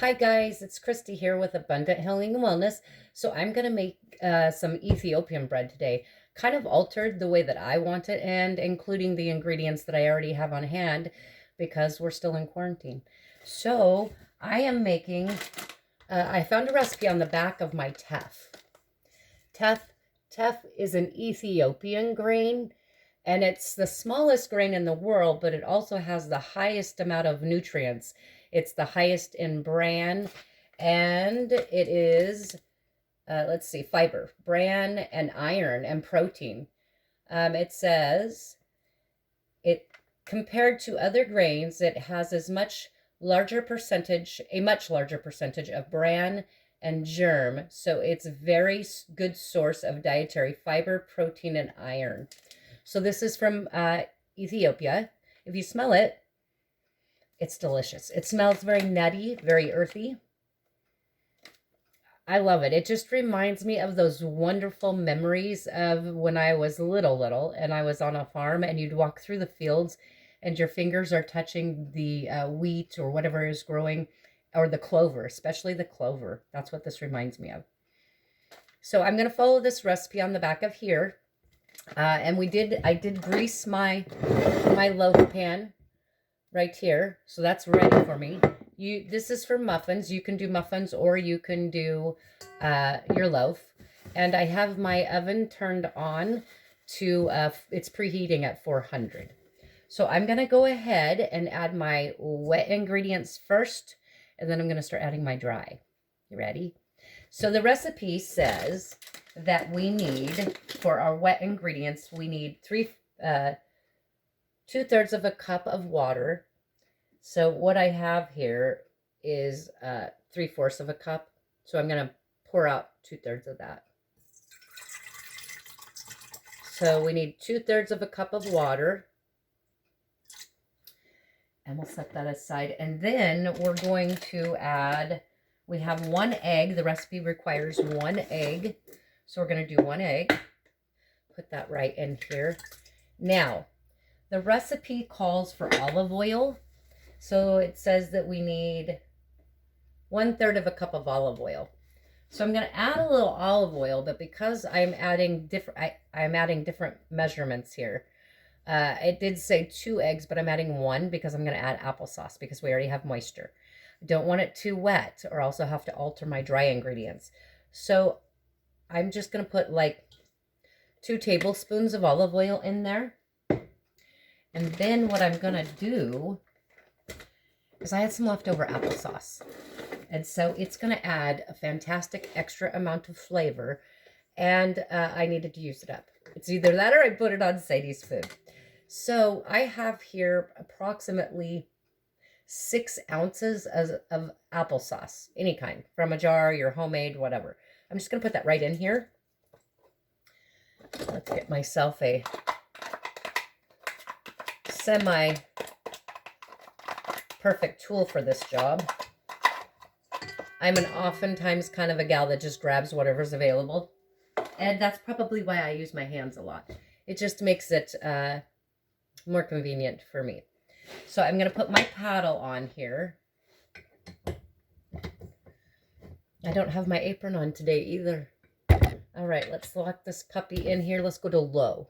Hi guys, it's Christy here with Abundant Healing and Wellness. So I'm going to make some Ethiopian bread today. Kind of altered the way that I want it and including the ingredients that I already have on hand because we're still in quarantine. So I am making, I found a recipe on the back of my teff. Teff, teff is an Ethiopian grain and it's the smallest grain in the world, but it also has the highest amount of nutrients. It's the highest in bran, and it is, let's see, fiber, bran, and iron, and protein. It says it compared to other grains, it has a much larger percentage of bran and germ. So it's a very good source of dietary fiber, protein, and iron. So this is from Ethiopia. If you smell it, it's delicious. It smells very nutty, very earthy. I love it. It just reminds me of those wonderful memories of when I was little, and I was on a farm and you'd walk through the fields and your fingers are touching the wheat or whatever is growing, or the clover, especially the clover. That's what this reminds me of. So I'm going to follow this recipe on the back of here. And I did grease my loaf pan right here. So that's ready for me. This is for muffins. You can do muffins or you can do your loaf. And I have my oven turned on to, it's preheating at 400. So I'm going to go ahead and add my wet ingredients first, and then I'm going to start adding my dry. You ready? So the recipe says that we need, for our wet ingredients, we need 2/3 of a cup of water. So what I have here is 3/4 of a cup. So I'm going to pour out 2/3 of that. So we need 2/3 of a cup of water. And we'll set that aside. And then we're going to add, we have 1 egg. The recipe requires 1 egg. So we're going to do 1 egg. Put that right in here. Now, the recipe calls for olive oil. So it says that we need 1/3 of a cup of olive oil. So I'm going to add a little olive oil, but because I'm adding different measurements here. It did say 2 eggs, but I'm adding 1 because I'm going to add applesauce because we already have moisture. I don't want it too wet or else I'll have to alter my dry ingredients. So I'm just going to put like 2 tablespoons of olive oil in there. And then what I'm going to do is I had some leftover applesauce. And so it's going to add a fantastic extra amount of flavor. And I needed to use it up. It's either that or I put it on Sadie's food. So I have here approximately 6 ounces of applesauce, any kind, from a jar, your homemade, whatever. I'm just going to put that right in here. Let's get myself a semi-perfect tool for this job. I'm oftentimes kind of a gal that just grabs whatever's available. And that's probably why I use my hands a lot. It just makes it more convenient for me. So I'm going to put my paddle on here. I don't have my apron on today either. All right, let's lock this puppy in here. Let's go to low.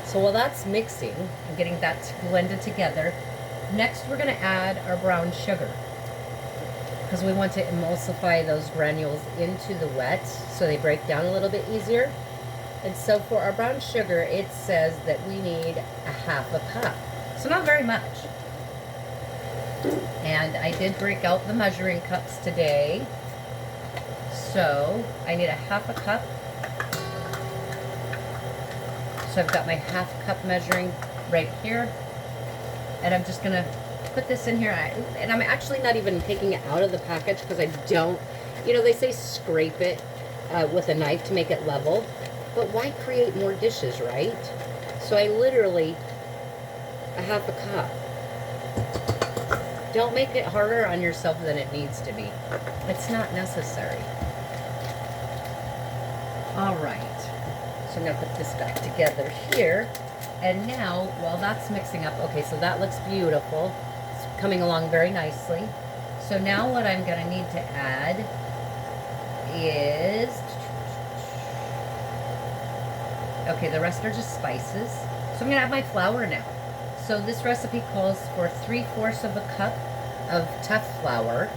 So while that's mixing, I'm getting that blended together. Next, we're going to add our brown sugar because we want to emulsify those granules into the wet so they break down a little bit easier. And so for our brown sugar, it says that we need 1/2 cup. So not very much. And I did break out the measuring cups today. So I need 1/2 cup. So I've got my 1/2 cup measuring right here. And I'm just going to put this in here. And I'm actually not even taking it out of the package because I don't, they say scrape it with a knife to make it level. But why create more dishes, right? So I literally, 1/2 cup. Don't make it harder on yourself than it needs to be. It's not necessary. All right. So I'm going to put this back together here. And now, while that's mixing up, okay, so that looks beautiful. It's coming along very nicely. So now what I'm going to need to add is, okay, the rest are just spices. So I'm going to add my flour now. So this recipe calls for 3/4 of a cup of Teff flour,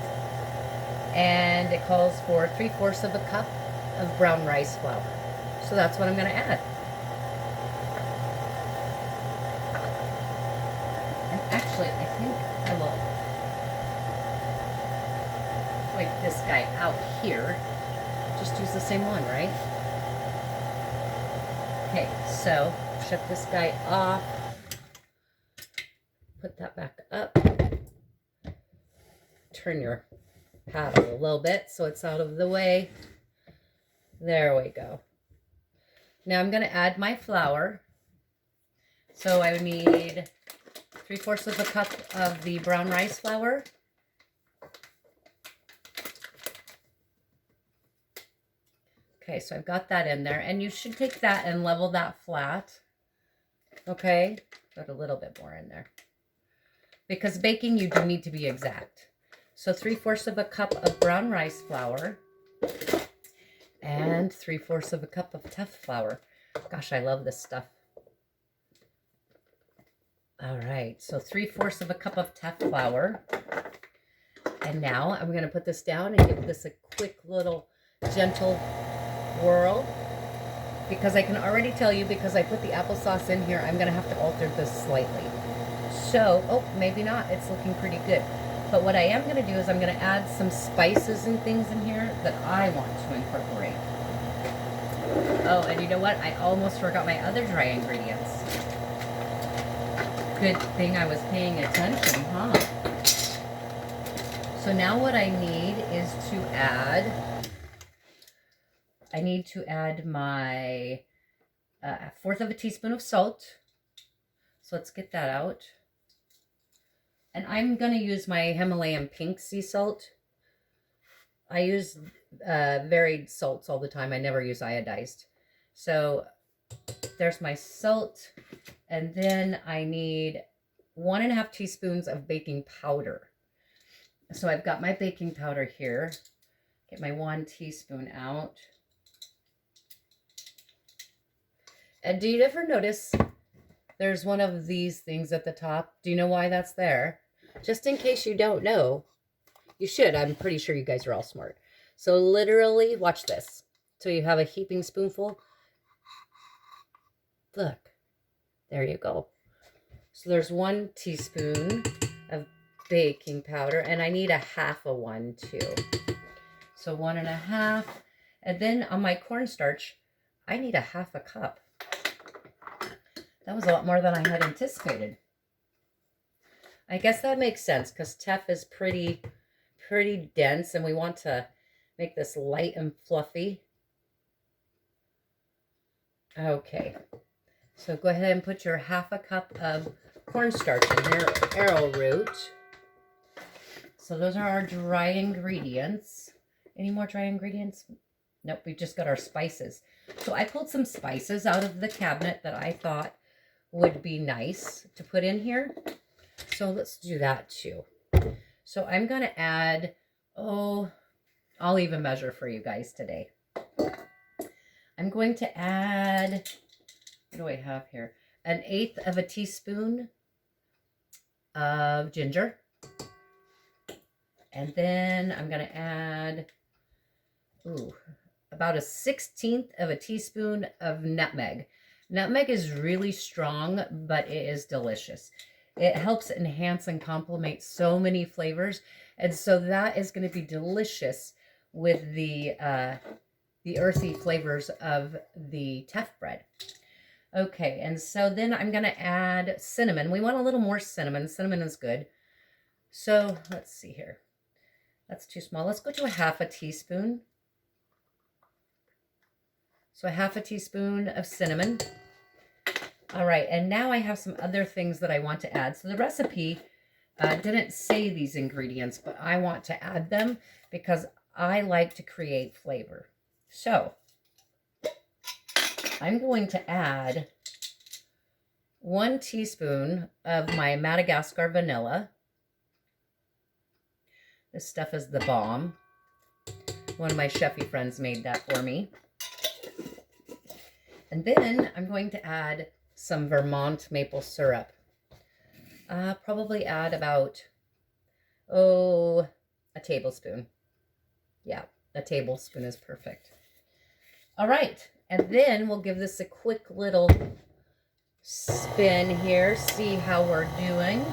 and it calls for 3/4 of a cup of brown rice flour. So that's what I'm going to add. And actually, I think I will wipe this guy out here. Just use the same one, right? Okay, so shut this guy off. Put that back up. Turn your paddle a little bit so it's out of the way. There we go. Now I'm going to add my flour. So I would need 3/4 of a cup of the brown rice flour. Okay, so I've got that in there, and you should take that and level that flat. Okay, put a little bit more in there. Because baking, you do need to be exact. So 3/4 of a cup of brown rice flour and 3/4 of a cup of Teff flour. Gosh, I love this stuff. All right, so 3/4 of a cup of Teff flour. And now I'm going to put this down and give this a quick little gentle whirl. Because I can already tell you, because I put the applesauce in here, I'm going to have to alter this slightly. So, oh, maybe not. It's looking pretty good. But what I am going to do is I'm going to add some spices and things in here that I want to incorporate. Oh, and you know what? I almost forgot my other dry ingredients. Good thing I was paying attention, huh? So now what I need is to add, my 1/4 of a teaspoon of salt. So let's get that out. And I'm going to use my Himalayan pink sea salt. I use varied salts all the time. I never use iodized. So there's my salt. And then I need 1.5 teaspoons of baking powder. So I've got my baking powder here. Get my 1 teaspoon out. And do you ever notice there's one of these things at the top? Do you know why that's there? Just in case you don't know, you should. I'm pretty sure you guys are all smart. So literally, watch this. So you have a heaping spoonful. Look, there you go. So there's 1 teaspoon of baking powder, and I need 1/2 of one too. So 1.5. And then on my cornstarch, I need 1/2 a cup. That was a lot more than I had anticipated. I guess that makes sense because Teff is pretty dense, and we want to make this light and fluffy. Okay, so go ahead and put your 1/2 cup of cornstarch in here, arrowroot. So those are our dry ingredients. Any more dry ingredients? Nope, we just got our spices. So I pulled some spices out of the cabinet that I thought would be nice to put in here. So let's do that too. So I'm going to add, I'll even measure for you guys today. I'm going to add, what do I have here? 1/8 of a teaspoon of ginger. And then I'm going to add, about 1/16 of a teaspoon of nutmeg. Nutmeg is really strong, but it is delicious. It helps enhance and complement so many flavors. And so that is going to be delicious with the earthy flavors of the Teff bread. Okay, and so then I'm going to add cinnamon. We want a little more cinnamon. Cinnamon is good. So let's see here. That's too small. Let's go to 1/2 teaspoon. So 1/2 teaspoon of cinnamon. All right, and now I have some other things that I want to add. So the recipe didn't say these ingredients, but I want to add them because I like to create flavor. So I'm going to add 1 teaspoon of my Madagascar vanilla. This stuff is the bomb. One of my chefy friends made that for me. And then I'm going to add some Vermont maple syrup. Probably add about, a tablespoon. Yeah, a tablespoon is perfect. All right, and then we'll give this a quick little spin here, see how we're doing.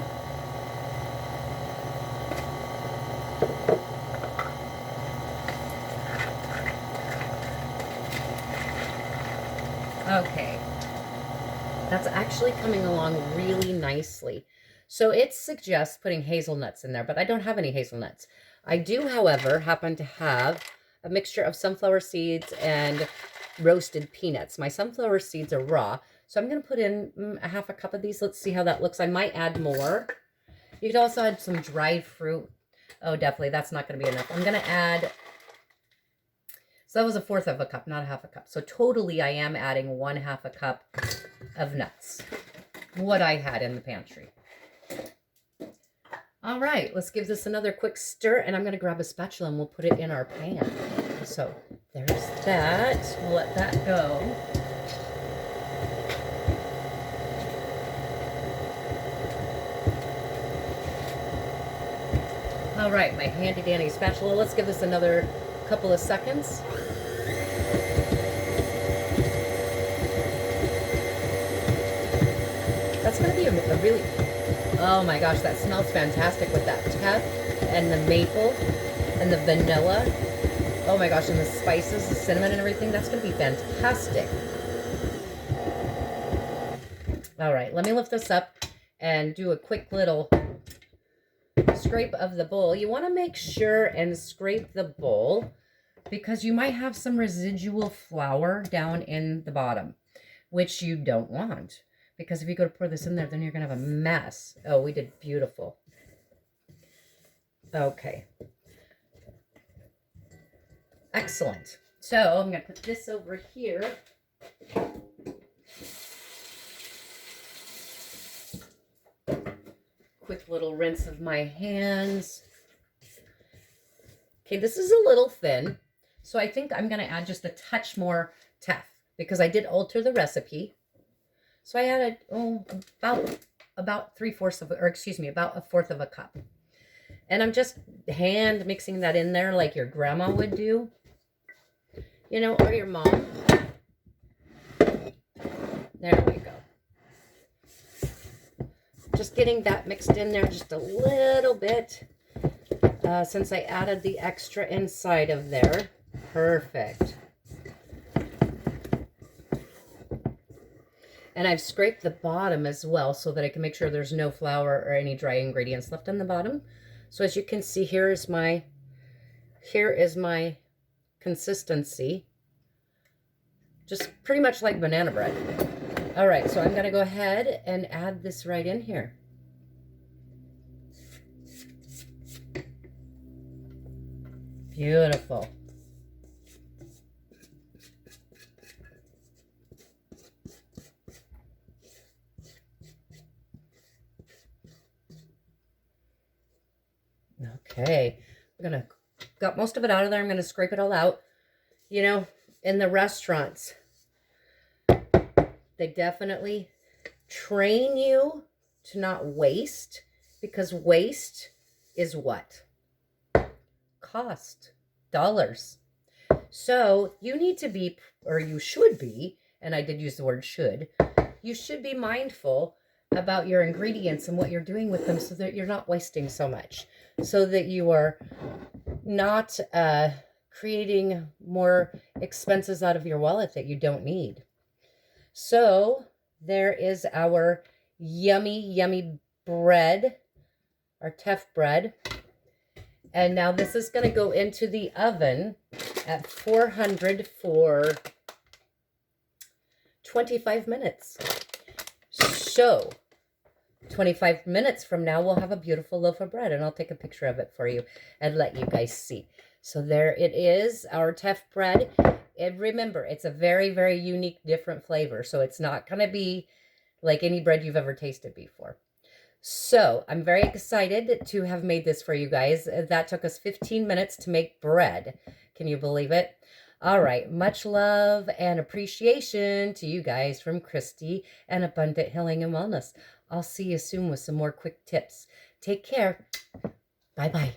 Okay, that's actually coming along really nicely. So it suggests putting hazelnuts in there, but I don't have any hazelnuts. I do, however, happen to have a mixture of sunflower seeds and roasted peanuts. My sunflower seeds are raw, so I'm going to put in a half a cup of these. Let's see how that looks. I might add more. You could also add some dried fruit. Oh, definitely, that's not going to be enough. I'm going to add, so that was a fourth of a cup, not a half a cup. So totally I am adding 1/2 cup of nuts, what I had in the pantry. All right, let's give this another quick stir, and I'm going to grab a spatula and we'll put it in our pan. So there's that. We'll let that go. All right, my handy dandy spatula. Let's give this another couple of seconds. That's going to be a really, oh my gosh, that smells fantastic with that Teff and the maple and the vanilla. Oh my gosh, and the spices, the cinnamon and everything. That's going to be fantastic. All right, let me lift this up and do a quick little scrape of the bowl. You want to make sure and scrape the bowl because you might have some residual flour down in the bottom, which you don't want. Because if you go to pour this in there, then you're going to have a mess. Oh, we did beautiful. Okay. Excellent. So I'm going to put this over here. Quick little rinse of my hands. Okay, this is a little thin. So I think I'm going to add just a touch more Teff because I did alter the recipe. So I added about 3/4 of, or excuse me, about 1/4 of a cup. And I'm just hand mixing that in there like your grandma would do, you know, or your mom. There we go. Just getting that mixed in there just a little bit since I added the extra inside of there. Perfect. And I've scraped the bottom as well so that I can make sure there's no flour or any dry ingredients left on the bottom. So as you can see, here is my consistency. Just pretty much like banana bread. All right, so I'm going to go ahead and add this right in here. Beautiful. Okay, got most of it out of there. I'm gonna scrape it all out. You know, in the restaurants, they definitely train you to not waste, because waste is what? Cost. Dollars. So you need to be, or you should be, and I did use the word should, you should be mindful about your ingredients and what you're doing with them so that you're not wasting so much, so that you are not creating more expenses out of your wallet that you don't need. So there is our yummy, yummy bread, our Teff bread. And now this is going to go into the oven at 400 for 25 minutes. So 25 minutes from now, we'll have a beautiful loaf of bread, and I'll take a picture of it for you and let you guys see. So there it is, our Teff bread. And remember, it's a very, very unique, different flavor. So it's not going to be like any bread you've ever tasted before. So I'm very excited to have made this for you guys. That took us 15 minutes to make bread. Can you believe it? All right. Much love and appreciation to you guys from Christy and Abundant Healing and Wellness. I'll see you soon with some more quick tips. Take care. Bye-bye.